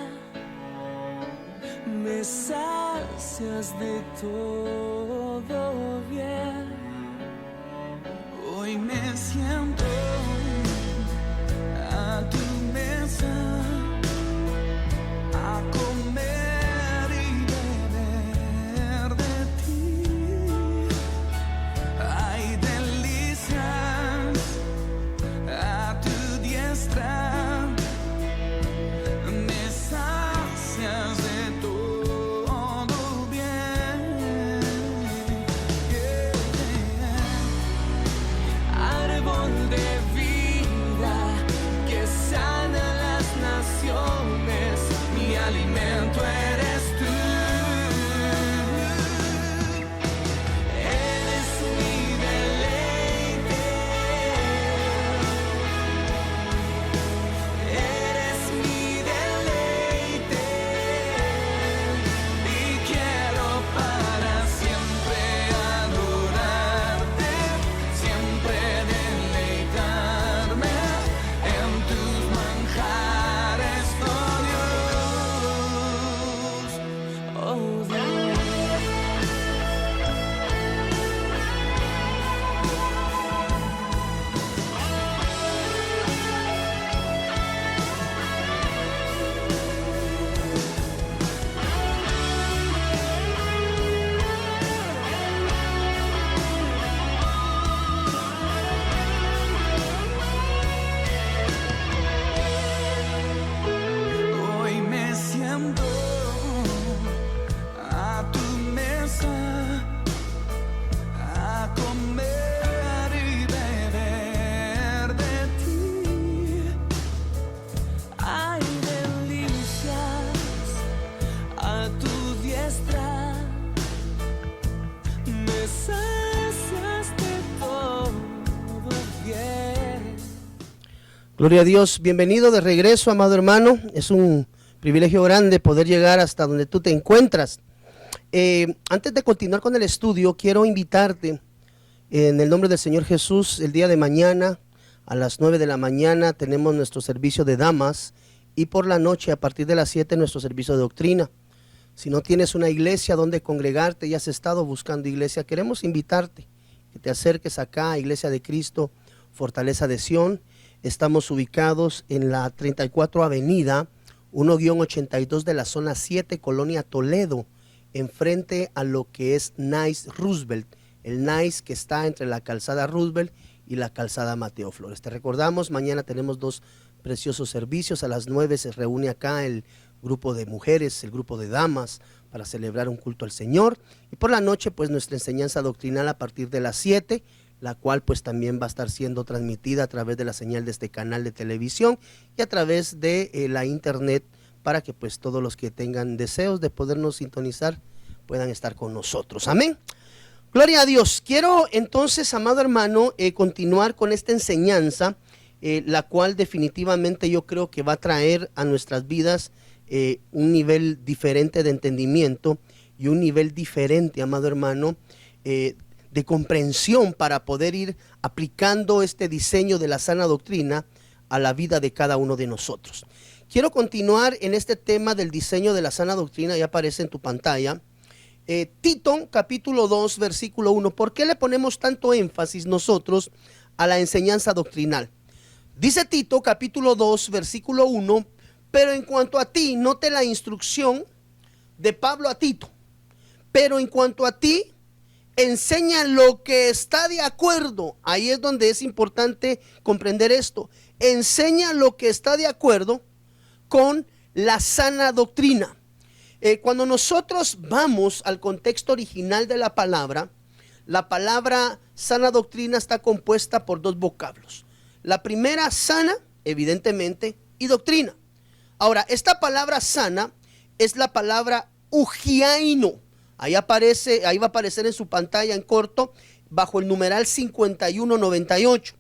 me sacias de todo bien. Hoy me siento a tu mesa a comer y beber de ti. Hay delicias a tu diestra, me sacias de todo bien. Árbol de vida que sana las naciones, mi alimento eres tú. Eres mi deleite, eres mi deleite, y quiero para siempre adorarte, siempre deleitarme en tus manjares, oh Dios. Gloria a Dios, bienvenido de regreso, amado hermano. Es un privilegio grande poder llegar hasta donde tú te encuentras. Antes de continuar con el estudio, quiero invitarte en el nombre del Señor Jesús. El día de mañana a las 9 de la mañana tenemos nuestro servicio de damas, y por la noche a partir de las 7 nuestro servicio de doctrina. Si no tienes una iglesia donde congregarte y has estado buscando iglesia, queremos invitarte que te acerques acá a Iglesia de Cristo, Fortaleza de Sion. Estamos ubicados en la 34 Avenida 1-82 de la zona 7, Colonia Toledo, enfrente a lo que es Nice Roosevelt, el Nice que está entre la calzada Roosevelt y la calzada Mateo Flores. Te recordamos, mañana tenemos dos preciosos servicios. A las 9 se reúne acá el grupo de mujeres, el grupo de damas, para celebrar un culto al Señor. Y por la noche, pues nuestra enseñanza doctrinal a partir de las 7, la cual pues también va a estar siendo transmitida a través de la señal de este canal de televisión y a través de la internet, para que pues todos los que tengan deseos de podernos sintonizar puedan estar con nosotros. Amén. Gloria a Dios. Quiero entonces, amado hermano, continuar con esta enseñanza, la cual definitivamente yo creo que va a traer a nuestras vidas un nivel diferente de entendimiento y un nivel diferente, amado hermano, de comprensión, para poder ir aplicando este diseño de la sana doctrina a la vida de cada uno de nosotros. Quiero continuar en este tema del diseño de la sana doctrina. Ya aparece en tu pantalla. Tito capítulo 2 versículo 1. ¿Por qué le ponemos tanto énfasis nosotros a la enseñanza doctrinal? Dice Tito capítulo 2 versículo 1: pero en cuanto a ti, note la instrucción de Pablo a Tito, pero en cuanto a ti, enseña lo que está de acuerdo. Ahí es donde es importante comprender esto. Enseña lo que está de acuerdo con la sana doctrina. Cuando nosotros vamos al contexto original de la palabra sana doctrina está compuesta por dos vocablos. La primera, sana, evidentemente, y doctrina. Ahora, esta palabra sana es la palabra ugiaino. Ahí va a aparecer en su pantalla en corto, bajo el numeral 5198.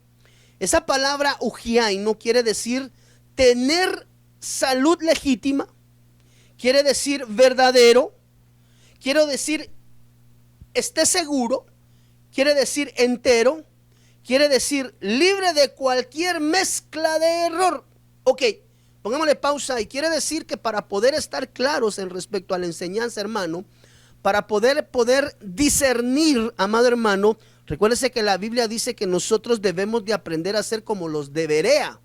Esa palabra ugiaino quiere decir tener salud legítima, quiere decir verdadero, quiere decir esté seguro, quiere decir entero, quiere decir libre de cualquier mezcla de error. Ok, pongámosle pausa. Y quiere decir que para poder estar claros en respecto a la enseñanza, hermano, para poder discernir, amado hermano, recuérdese que la Biblia dice que nosotros debemos de aprender a ser como los de Berea,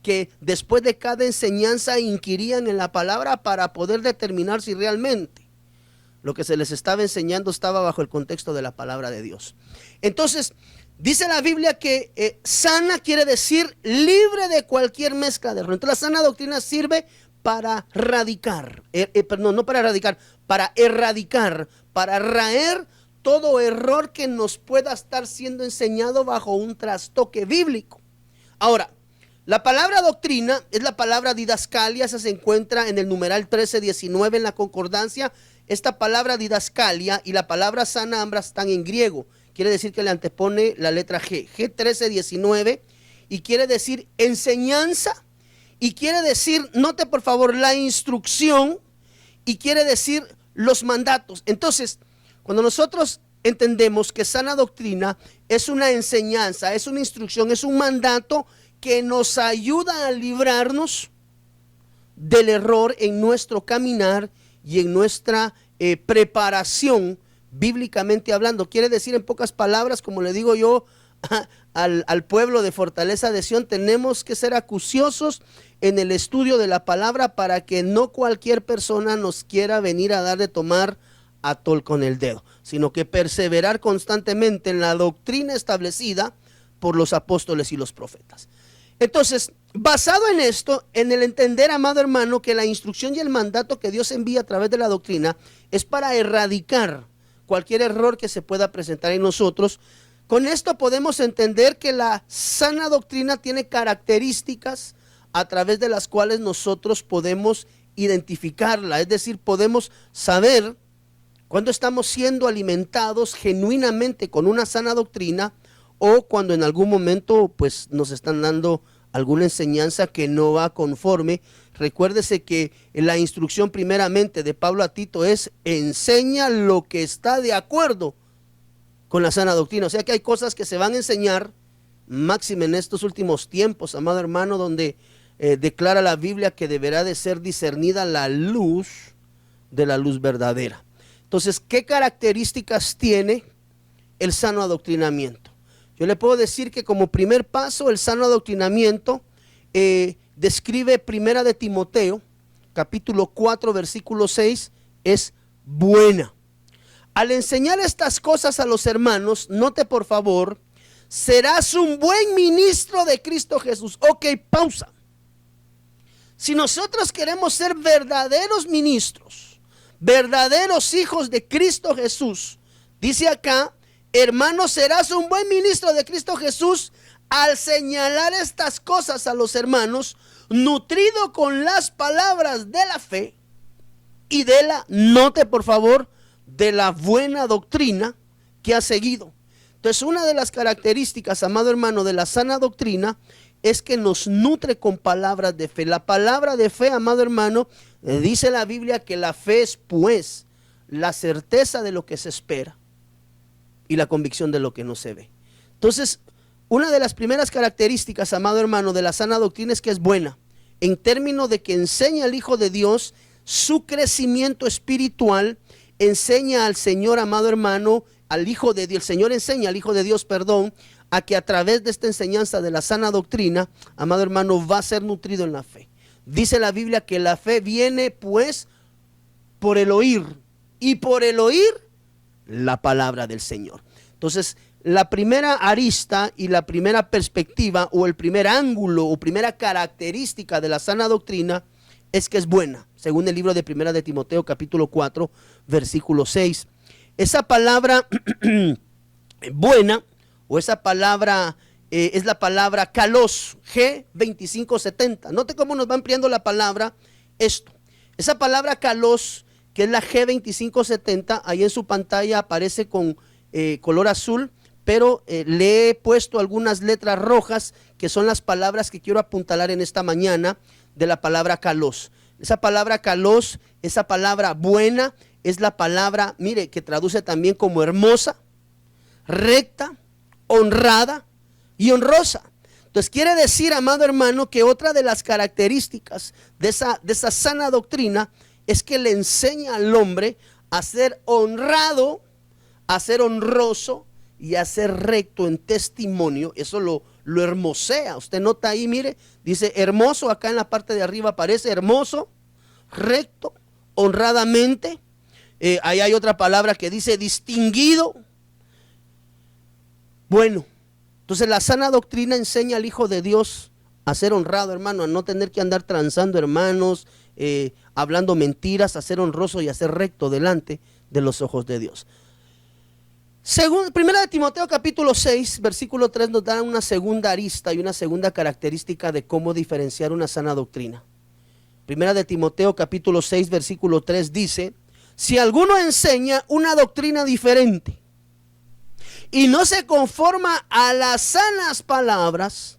que después de cada enseñanza inquirían en la palabra para poder determinar si realmente lo que se les estaba enseñando estaba bajo el contexto de la palabra de Dios. Entonces, dice la Biblia que sana quiere decir libre de cualquier mezcla de error. Entonces, la sana doctrina sirve para erradicar, para raer todo error que nos pueda estar siendo enseñado bajo un trastoque bíblico. Ahora, la palabra doctrina es la palabra didascalia. Esa se encuentra en el numeral 1319 en la concordancia. Esta palabra didascalia y la palabra sana ambas están en griego. Quiere decir que le antepone la letra G, G1319, y quiere decir enseñanza, y quiere decir, note por favor, la instrucción, y quiere decir los mandatos. Entonces, cuando nosotros entendemos que sana doctrina es una enseñanza, es una instrucción, es un mandato que nos ayuda a librarnos del error en nuestro caminar y en nuestra preparación bíblicamente hablando. Quiere decir, en pocas palabras, como le digo yo al pueblo de Fortaleza de Sion, tenemos que ser acuciosos en el estudio de la palabra para que no cualquier persona nos quiera venir a dar de tomar a tol con el dedo, sino que perseverar constantemente en la doctrina establecida por los apóstoles y los profetas. Entonces, basado en esto, en el entender, amado hermano, que la instrucción y el mandato que Dios envía a través de la doctrina es para erradicar cualquier error que se pueda presentar en nosotros. Con esto podemos entender que la sana doctrina tiene características a través de las cuales nosotros podemos identificarla, es decir, podemos saber cuando estamos siendo alimentados genuinamente con una sana doctrina o cuando en algún momento pues nos están dando alguna enseñanza que no va conforme. Recuérdese que la instrucción primeramente de Pablo a Tito es: enseña lo que está de acuerdo con la sana doctrina. O sea que hay cosas que se van a enseñar, máxime en estos últimos tiempos, amado hermano, donde declara la Biblia que deberá de ser discernida la luz de la luz verdadera. Entonces, ¿qué características tiene el sano adoctrinamiento? Yo le puedo decir que como primer paso, el sano adoctrinamiento describe Primera de Timoteo, capítulo 4, versículo 6, es buena. Al enseñar estas cosas a los hermanos, note por favor, serás un buen ministro de Cristo Jesús. Ok, pausa. Si nosotros queremos ser verdaderos ministros, verdaderos hijos de Cristo Jesús, dice acá: hermano, serás un buen ministro de Cristo Jesús al señalar estas cosas a los hermanos, nutrido con las palabras de la fe y de la, note por favor, de la buena doctrina que ha seguido. Entonces, una de las características, amado hermano, de la sana doctrina es que nos nutre con palabras de fe. La palabra de fe, amado hermano, dice la Biblia que la fe es pues la certeza de lo que se espera y la convicción de lo que no se ve. Entonces, una de las primeras características, amado hermano, de la sana doctrina es que es buena, en términos de que enseña al Hijo de Dios su crecimiento espiritual, enseña al Señor, amado hermano, al Hijo de Dios, el Señor enseña al Hijo de Dios, a que a través de esta enseñanza de la sana doctrina, amado hermano, va a ser nutrido en la fe. Dice la Biblia que la fe viene pues por el oír, y por el oír la palabra del Señor. Entonces, la primera arista y la primera perspectiva, o el primer ángulo o primera característica de la sana doctrina es que es buena, según el libro de Primera de Timoteo, capítulo 4, versículo 6. Esa palabra buena, o esa palabra es la palabra kalos, G2570. Note cómo nos va ampliando la palabra esto. Esa palabra kalos, que es la G2570, ahí en su pantalla aparece con color azul, pero le he puesto algunas letras rojas, que son las palabras que quiero apuntalar en esta mañana de la palabra kalos. Esa palabra kalos, esa palabra buena, es la palabra, mire, que traduce también como hermosa, recta, honrada y honrosa. Entonces quiere decir, amado hermano, que otra de las características de esa sana doctrina es que le enseña al hombre a ser honrado, a ser honroso y a ser recto en testimonio. Eso lo hermosea. Usted nota ahí, mire, dice hermoso, acá en la parte de arriba aparece hermoso, recto, honradamente. Ahí hay otra palabra que dice distinguido. Bueno, entonces la sana doctrina enseña al Hijo de Dios a ser honrado, hermano, a no tener que andar transando, hermanos, hablando mentiras, a ser honroso y a ser recto delante de los ojos de Dios. Según Primera de Timoteo capítulo 6, versículo 3 nos da una segunda arista y una segunda característica de cómo diferenciar una sana doctrina. Primera de Timoteo capítulo 6, versículo 3 dice: si alguno enseña una doctrina diferente y no se conforma a las sanas palabras,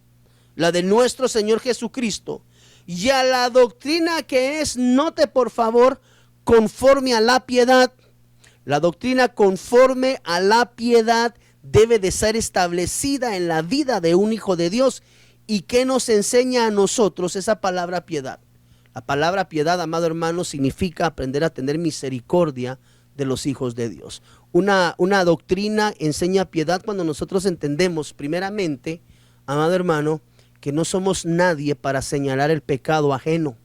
la de nuestro Señor Jesucristo, y a la doctrina que es, note por favor, conforme a la piedad. La doctrina conforme a la piedad debe de ser establecida en la vida de un hijo de Dios. ¿Y qué nos enseña a nosotros esa palabra piedad? La palabra piedad, amado hermano, significa aprender a tener misericordia de los hijos de Dios. Una doctrina enseña piedad cuando nosotros entendemos primeramente, amado hermano, que no somos nadie para señalar el pecado ajeno.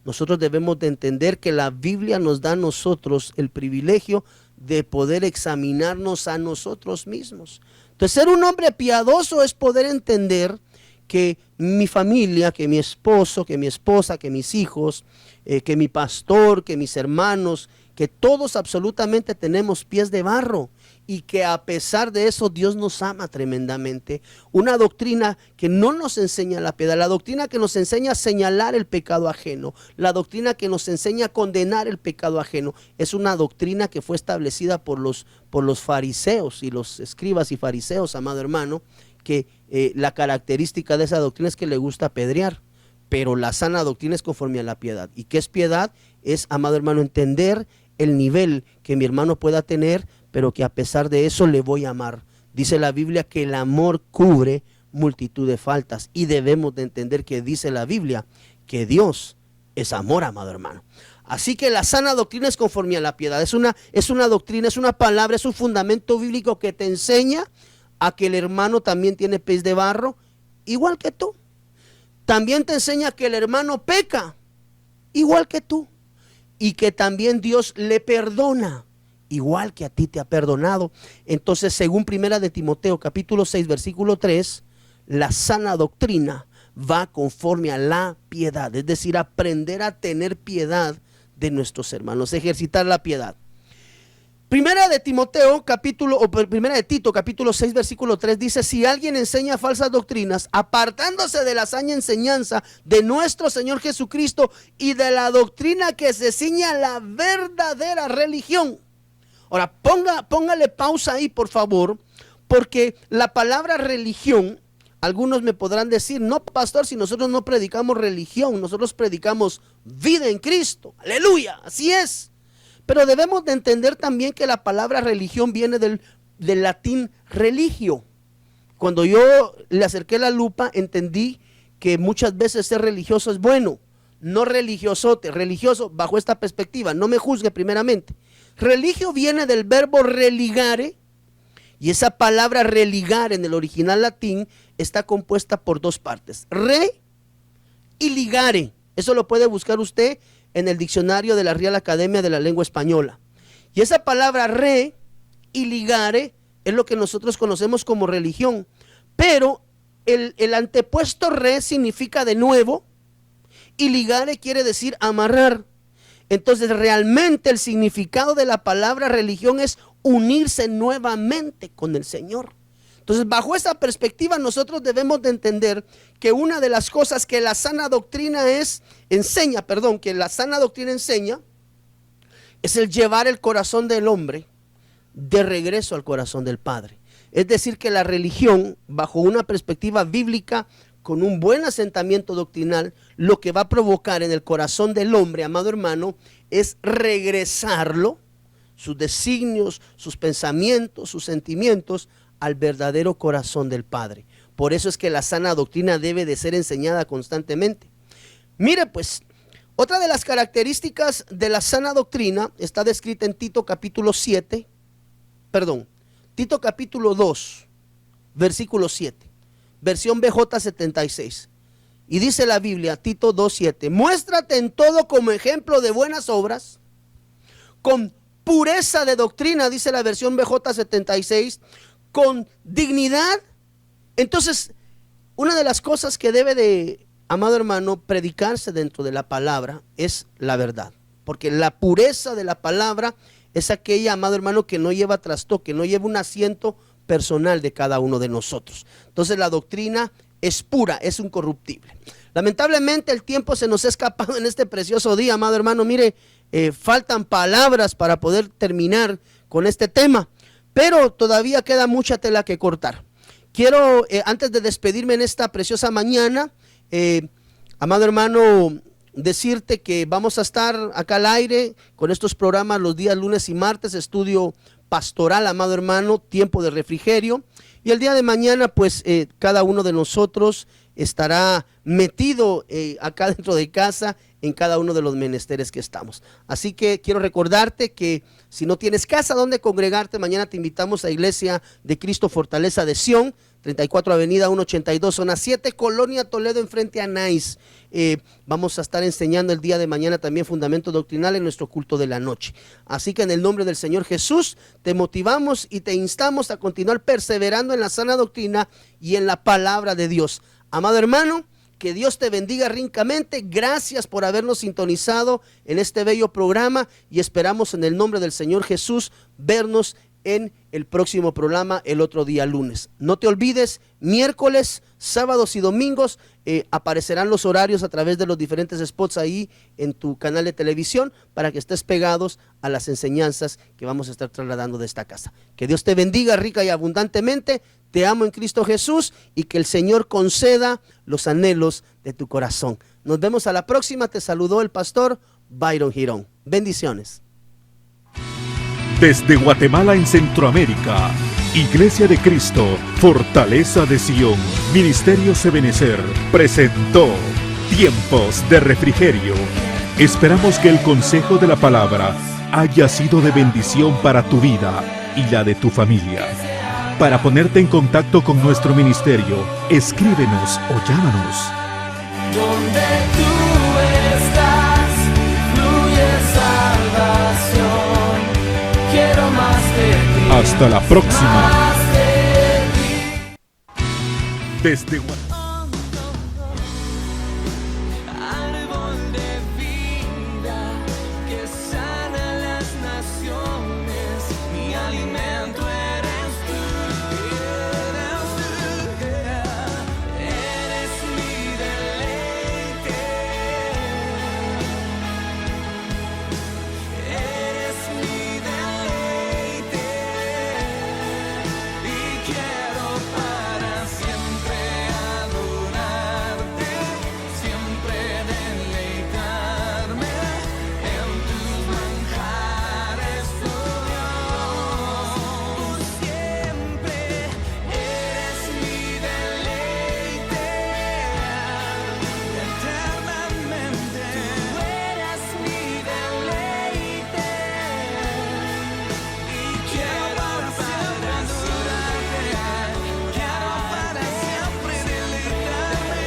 Nosotros debemos de entender que la Biblia nos da a nosotros el privilegio de poder examinarnos a nosotros mismos. Entonces, ser un hombre piadoso es poder entender que mi familia, que mi esposo, que mi esposa, que mis hijos, que mi pastor, que mis hermanos, que todos absolutamente tenemos pies de barro y que a pesar de eso Dios nos ama tremendamente. Una doctrina que no nos enseña la piedad, la doctrina que nos enseña a señalar el pecado ajeno, la doctrina que nos enseña a condenar el pecado ajeno, es una doctrina que fue establecida por los fariseos y los escribas y fariseos, amado hermano, que la característica de esa doctrina es que le gusta apedrear, pero la sana doctrina es conforme a la piedad. ¿Y qué es piedad? Es, amado hermano, entender el nivel que mi hermano pueda tener, pero que a pesar de eso le voy a amar. Dice la Biblia que el amor cubre multitud de faltas, y debemos de entender que dice la Biblia que Dios es amor, amado hermano. Así que la sana doctrina es conforme a la piedad. Es una doctrina, es una palabra, es un fundamento bíblico que te enseña a que el hermano también tiene pies de barro, igual que tú. También te enseña que el hermano peca, igual que tú. Y que también Dios le perdona, igual que a ti te ha perdonado. Entonces, según Primera de Timoteo, capítulo 6, versículo 3, la sana doctrina va conforme a la piedad. Es decir, aprender a tener piedad de nuestros hermanos, ejercitar la piedad. Primera de Tito, capítulo 6, versículo 3 dice: si alguien enseña falsas doctrinas, apartándose de la sana enseñanza de nuestro Señor Jesucristo y de la doctrina que se ciñe a la verdadera religión. Ahora, póngale pausa ahí, por favor, porque la palabra religión, algunos me podrán decir: no, pastor, si nosotros no predicamos religión, nosotros predicamos vida en Cristo. Aleluya, así es. Pero debemos de entender también que la palabra religión viene del latín religio. Cuando yo le acerqué la lupa, entendí que muchas veces ser religioso es bueno, no religiosote, religioso bajo esta perspectiva. No me juzgue primeramente. Religio viene del verbo religare, y esa palabra religar en el original latín está compuesta por dos partes: re y ligare. Eso lo puede buscar usted en el diccionario de la Real Academia de la Lengua Española. Y esa palabra re y ligare es lo que nosotros conocemos como religión. Pero el antepuesto re significa de nuevo, y ligare quiere decir amarrar. Entonces, realmente el significado de la palabra religión es unirse nuevamente con el Señor. Entonces, bajo esa perspectiva, nosotros debemos de entender que una de las cosas que la sana doctrina enseña es el llevar el corazón del hombre de regreso al corazón del Padre. Es decir, que la religión, bajo una perspectiva bíblica, con un buen asentamiento doctrinal, lo que va a provocar en el corazón del hombre, amado hermano, es regresarlo, sus designios, sus pensamientos, sus sentimientos, al verdadero corazón del Padre. Por eso es que la sana doctrina debe de ser enseñada constantemente. Mire pues, otra de las características de la sana doctrina está descrita en Tito capítulo 2, versículo 7, versión BJ 76. Y dice la Biblia, Tito 2:7: muéstrate en todo como ejemplo de buenas obras, con pureza de doctrina, dice la versión BJ 76, con dignidad. Entonces, una de las cosas que debe de, amado hermano, predicarse dentro de la palabra es la verdad, porque la pureza de la palabra es aquella, amado hermano, que no lleva trastoque, no lleva un asiento personal de cada uno de nosotros. Entonces, la doctrina es pura, es incorruptible. Lamentablemente el tiempo se nos ha escapado en este precioso día, amado hermano. Mire, faltan palabras para poder terminar con este tema, pero todavía queda mucha tela que cortar. Quiero, antes de despedirme en esta preciosa mañana, amado hermano, decirte que vamos a estar acá al aire con estos programas los días lunes y martes, estudio pastoral, amado hermano, tiempo de refrigerio. Y el día de mañana, pues, cada uno de nosotros estará metido acá dentro de casa en cada uno de los menesteres que estamos. Así que quiero recordarte que si no tienes casa donde congregarte, mañana te invitamos a Iglesia de Cristo Fortaleza de Sion, 34 Avenida 182, zona 7, Colonia Toledo, enfrente a Nice. Vamos a estar enseñando el día de mañana también fundamento doctrinal en nuestro culto de la noche. Así que en el nombre del Señor Jesús te motivamos y te instamos a continuar perseverando en la sana doctrina y en la palabra de Dios. Amado hermano, que Dios te bendiga rincamente. Gracias por habernos sintonizado en este bello programa y esperamos en el nombre del Señor Jesús vernos en el próximo programa el otro día lunes. No te olvides, miércoles, sábados y domingos aparecerán los horarios a través de los diferentes spots ahí en tu canal de televisión para que estés pegados a las enseñanzas que vamos a estar trasladando de esta casa. Que Dios te bendiga rica y abundantemente. Te amo en Cristo Jesús y que el Señor conceda los anhelos de tu corazón. Nos vemos a la próxima. Te saludó el pastor Byron Girón. Bendiciones. Desde Guatemala en Centroamérica, Iglesia de Cristo, Fortaleza de Sion, Ministerios Ebenecer, presentó Tiempos de Refrigerio. Esperamos que el consejo de la palabra haya sido de bendición para tu vida y la de tu familia. Para ponerte en contacto con nuestro ministerio, escríbenos o llámanos. Donde tú estás, fluye salvación. Quiero más de ti. Hasta la próxima. Más de ti. Desde Guatemala. Árbol de vida que sana las naciones. Mi alimento eres tú. Eres mi deleite. Eres mi deleite. Y quiero para siempre adorarte, siempre deleitarme en tus manjares, oh Dios. Tú siempre eres mi deleite, eternamente. Tú eres mi deleite. Y quiero para siempre adorarte, quiero para siempre deleitarme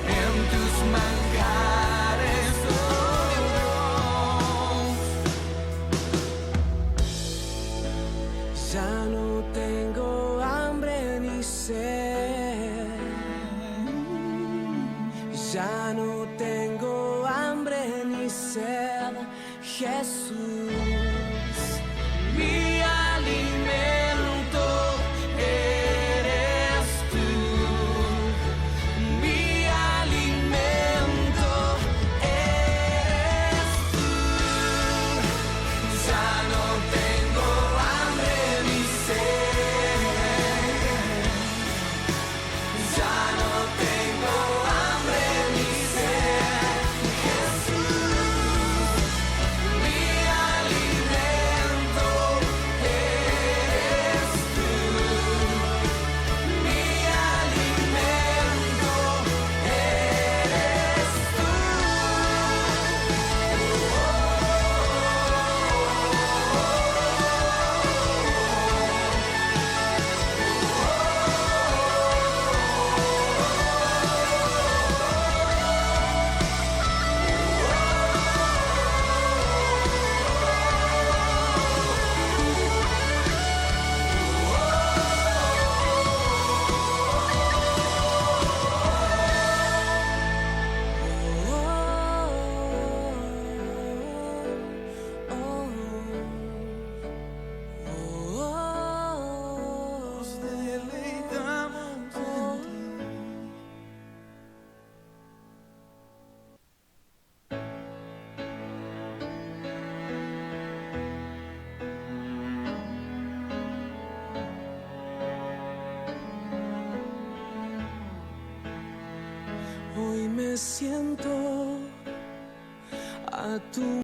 en tus manjares, oh Dios. Ya no tengo hambre ni sed. Ya no tengo hambre ni sed, Jesús. Mi alimento eres tú. Mi alimento eres tú. Ya no tengo hambre ni sed. Ya no tengo hambre ni sed, Jesús. Mi alimento eres tú. Mi alimento eres tú. Nos deleitamos en ti. Hoy me siento a tu